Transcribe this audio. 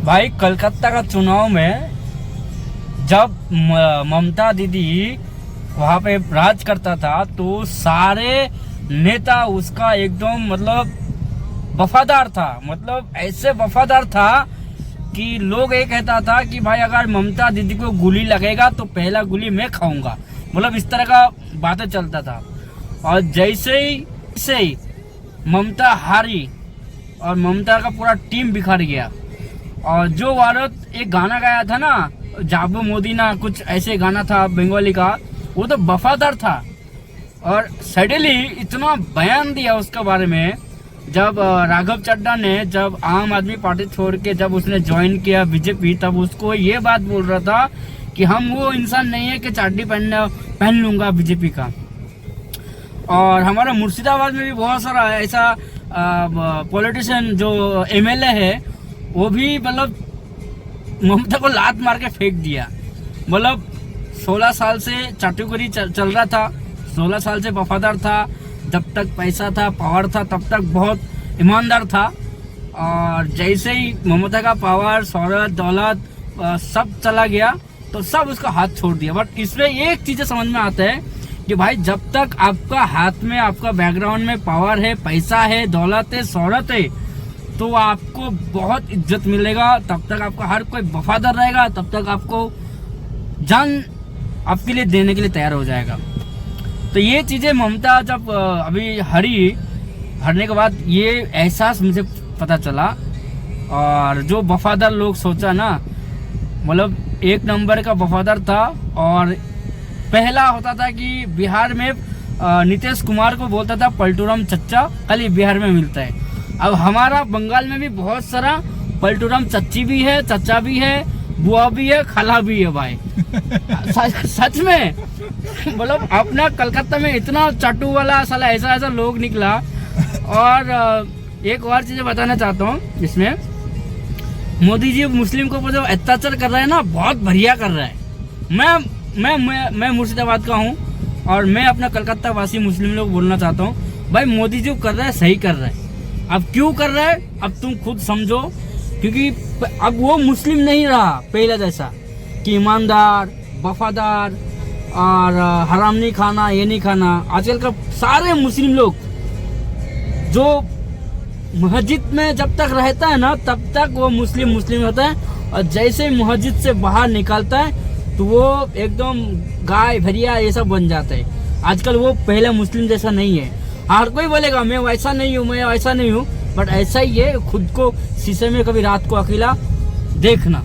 भाई कलकत्ता का चुनाव में जब ममता दीदी वहाँ पे राज करता था तो सारे नेता उसका एकदम मतलब वफादार था, मतलब ऐसे वफादार था कि लोग ये कहता था कि भाई अगर ममता दीदी को गोली लगेगा तो पहला गोली मैं खाऊंगा, मतलब इस तरह का बातें चलता था। और जैसे ही ममता हारी और ममता का पूरा टीम बिखर गया। और जो औरत एक गाना गाया था ना, जाबो मोदी ना, कुछ ऐसे गाना था बंगाली का, वो तो वफादार था। और सडनली इतना बयान दिया उसके बारे में, जब राघव चड्ढा ने जब आम आदमी पार्टी छोड़ के जब उसने ज्वाइन किया बीजेपी, तब उसको ये बात बोल रहा था कि हम वो इंसान नहीं है कि चाड्डी पहन लूंगा बीजेपी का। और हमारा मुर्शिदाबाद में भी बहुत सारा ऐसा पॉलिटिशियन जो एमएलए है, वो भी मतलब ममता को लात मार के फेंक दिया। मतलब 16 साल से चाटुकरी चल रहा था, 16 साल से वफादार था, जब तक पैसा था, पावर था, तब तक बहुत ईमानदार था। और जैसे ही ममता का पावर, शौहरत, दौलत सब चला गया तो सब उसका हाथ छोड़ दिया। बट इसमें एक चीज़ समझ में आता है कि भाई जब तक आपका हाथ में, आपका बैकग्राउंड में पावर है, पैसा है, दौलत है, शौहरत है, तो आपको बहुत इज्जत मिलेगा, तब तक आपका हर कोई वफादार रहेगा, तब तक आपको जान आपके लिए देने के लिए तैयार हो जाएगा। तो ये चीज़ें ममता जब अभी हरने के बाद ये एहसास मुझे पता चला। और जो वफादार लोग सोचा ना, मतलब एक नंबर का वफादार था। और पहला होता था कि बिहार में नीतीश कुमार को बोलता था पलटूराम चच्चा, खाली बिहार में मिलता है। अब हमारा बंगाल में भी बहुत सारा पलटूराम चच्ची भी है, चच्चा भी है, बुआ भी है, खाला भी है भाई। सच में मतलब अपना कलकत्ता में इतना चाटू वाला साला ऐसा लोग निकला। और एक और चीज बताना चाहता हूँ, इसमें मोदी जी मुस्लिम को जो अत्याचार कर रहे हैं ना, बहुत बढ़िया कर रहा है। मैं मुर्शिदाबाद का हूँ और मैं अपना कलकत्ता वासी मुस्लिम लोग बोलना चाहता हूँ, भाई मोदी जी कर रहा है, सही कर रहा है। अब क्यों कर रहा है अब तुम खुद समझो, क्योंकि अब वो मुस्लिम नहीं रहा पहले जैसा कि ईमानदार, वफादार और हराम नहीं खाना, ये नहीं खाना। आजकल का सारे मुस्लिम लोग जो मस्जिद में जब तक रहता है ना, तब तक वो मुस्लिम होता है, और जैसे मस्जिद से बाहर निकलता है तो वो एकदम गाय भैया ये सब बन जाता है। आजकल वो पहले मुस्लिम जैसा नहीं है। हर कोई बोलेगा मैं वैसा नहीं हूँ, मैं वैसा नहीं हूँ, बट ऐसा ही है। खुद को शीशे में कभी रात को अकेला देखना।